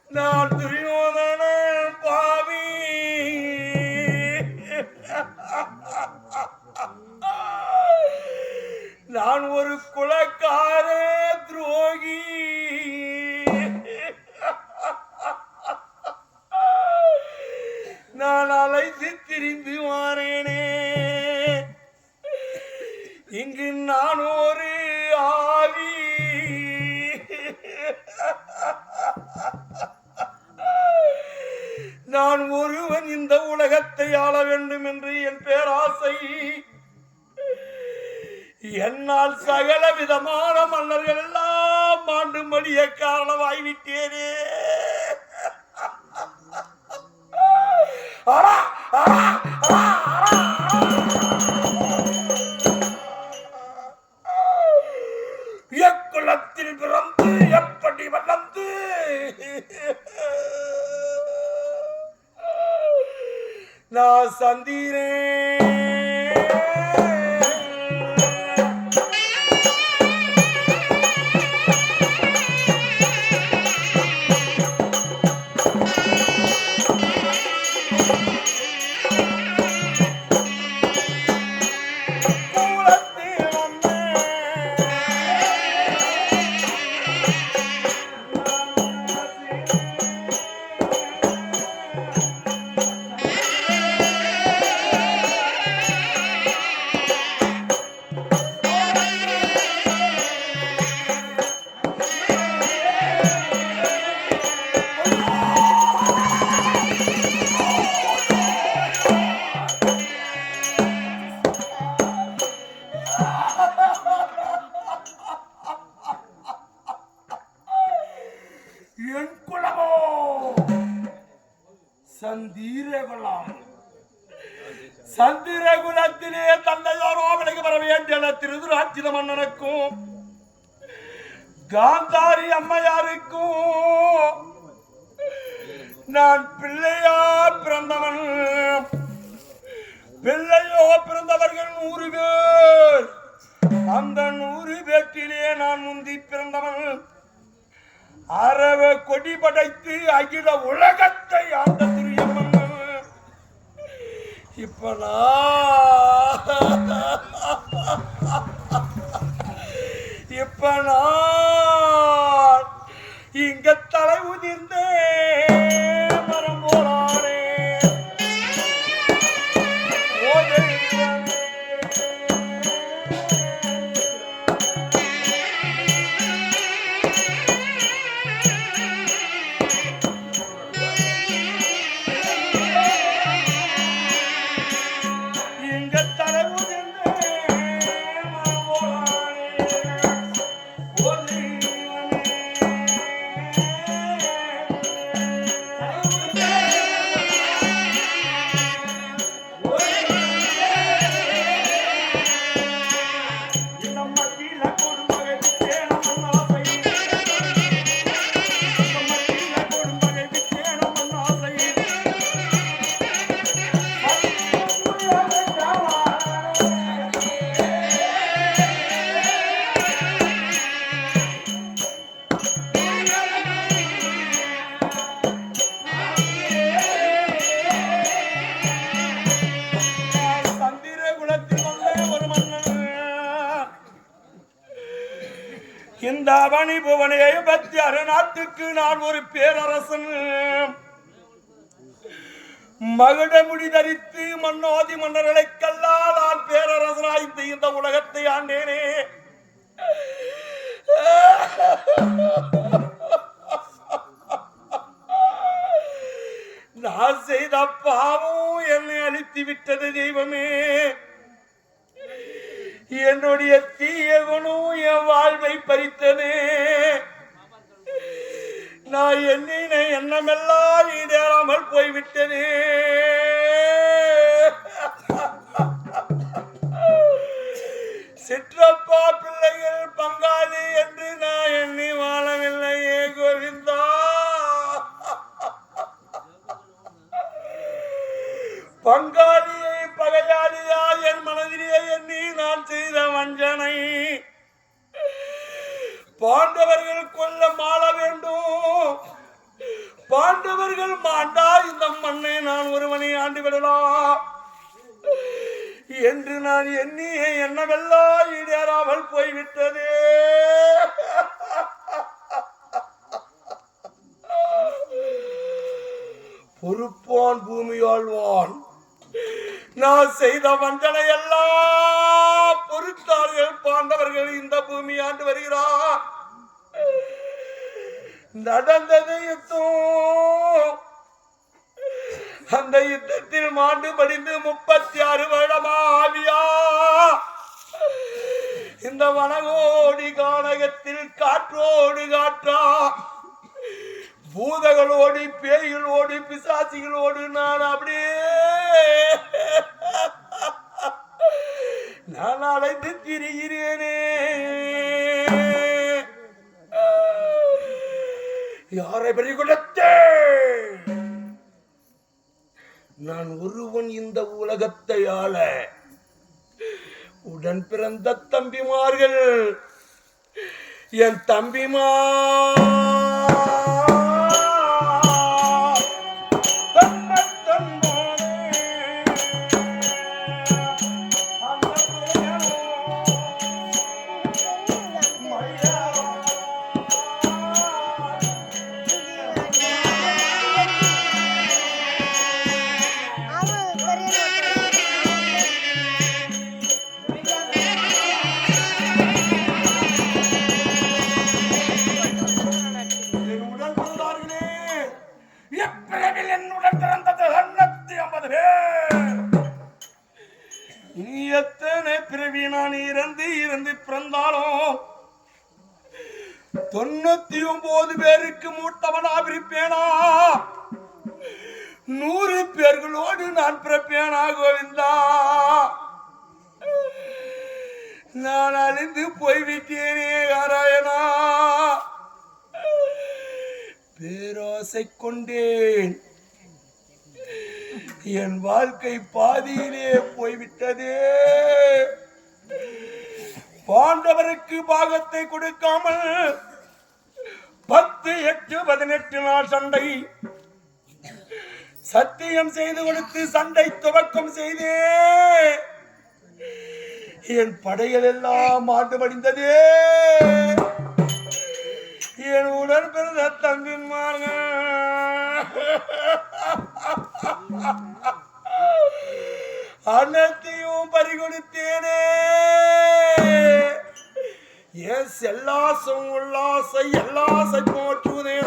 நான் துரியோதன பாவி. நான் ஒரு குலக்கார துரோகி. நான் அலைந்து திரிந்து வாரேனே. இங்கு நான் ஒரு ஆவி. நான் ஒருவன் இந்த உலகத்தை ஆள வேண்டும் என்று என் பேராசை. என்னால் சகல விதமான மன்னர்கள் எல்லாம் ஆண்டு மடிய காரணமாய்விட்டேனே. குலத்தில் பிறந்து எப்படி வளர்ந்து நான் சந்திரேன். சந்திரகுலத்திலே தந்தையாரோ விலகி வர வேண்டிய திருதுராட்சித மன்னனுக்கும் காந்தாரி அம்மையாருக்கும் நான் பிள்ளையா பிறந்தவன். பிள்ளையோ பிறந்தவர்கள் 100 பேர். அந்த 100 பேற்றிலே நான் முந்தி பிறந்தவன். அரவ கொடி படைத்து அகில உலகத்தை ஆண்ட திரியம்மன். இப்ப நான் இங்க தலை உதிர்ந்தே மரம் போறானே. இந்த அவனி புவனி 56 நாட்டுக்கு நான் ஒரு பேரரசன். மகுடமுடி தரித்து மன்னோதி மன்னர்களுக்கெல்லாம் நான் பேரரசனாய்த்து இந்த உலகத்தை ஆண்டேனே. நான் செய்த பாவம் என்னை அழித்து விட்டது தெய்வமே. என்னுடைய தீய குணம் என் வாழ்வை பறித்தது. நான் எண்ணின எண்ணமெல்லாம் ஈடேறாமல் போய்விட்டது. சிற்றப்பா பிள்ளைகள் பங்காளி என்று நான் எண்ணி வாழவில்லையே கோவிந்தா. பங்காளியை பகையாளியா என் மனதிலே எண்ணி நான் செய்த வஞ்சனை. பாண்டவர்கள் கொல்ல மாள வேண்டும். பாண்டவர்கள் மாண்டா இந்த மண்ணை நான் ஒருவனை ஆண்டு விடலாம் என்று நான் எண்ணிய எண்ணமெல்லாம் ஈடேறாமல் போய்விட்டது. பொறுப்பான் பூமி ஆழ்வான். நான் செய்த வஞ்சனை எல்லாம் பொறுத்தார்கள் பாண்டவர்கள். இந்த பூமி ஆண்டு வருகிறார். நடந்தது யுத்தம். அந்த யுத்தத்தில் மாண்டு படிந்து 36 வருடமா ஆவியா இந்த வனகோடி கானகத்தில் காற்றோடு காற்றா பூதங்களோடு பேய்களோடு பிசாசிகளோடு நான் அப்படியே நான் அழைத்து திரிகிறேனே. யாரை பறி கொடுத்தேன்? நான் ஒருவன் இந்த உலகத்தை ஆள. உடன் பிறந்த தம்பிமார்கள் என் தம்பிமா நான் இறந்து பிறந்தாலும் 99 பேருக்கு மூத்தவனாவிருப்பேனா? 100 பேர்களோடு நான் பிறப்பேனா? கோவிந்தா, நான் அழிந்து போய்விட்டேனே நாராயணா. பேராசை கொண்டேன், என் வாழ்க்கை பாதியிலே போய்விட்டதே. பாண்டவருக்கு பாகத்தை கொடுக்காமல் 10, 8, 18 நாள் சண்டை சத்தியம் செய்து கொடுத்து சண்டை துவக்கம் செய்தே என் படைகள் எல்லாம் மாண்டு மடிந்ததே. என் உடன் பிறந்த தம்பிமார்கள் அனைத்தையும் பறிகொடுத்தேனே. என் செல்லாசம் உல்லாசை எல்லாசை போற்றுவதே.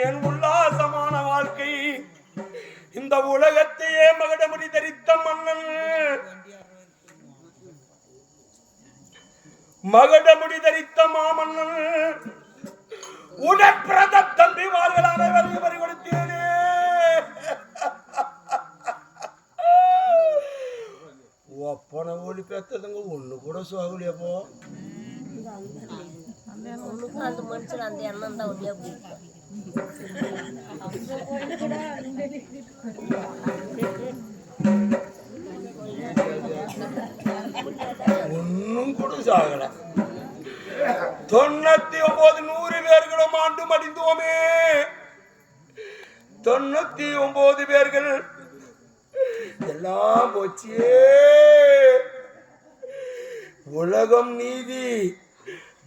என் உல்லாசமான வாழ்க்கை இந்த உலகத்தையே மகடமுடி தரித்த மன்னன், மகடமுடி தரித்த மாமன்னன் உடற்பிரத தம்பிமார்கள் அனைவரையும் பறிகொடுத்தேனே. ஒப்பனை ஓடி பேத்ததுங்க ஒண்ணு கூட சோகலையப்போ. அந்த மனுஷன் அந்த எண்ணம் தான் ஒல்லியா ஒன்னும் கூட சாகல. 99 100 பேர்களும் ஆண்டு மடிந்தோமே. 99 பேர்கள் எல்லாம் போச்சே. உலகம் நீதி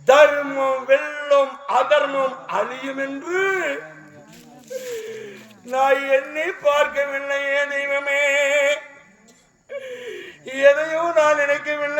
தர்மம் வெல்லும் அதர்மம் அழியும் என்று நான் எண்ணி பார்க்கவில்லை. தெய்வமே, எதையும் நான் நினைக்கவில்லை.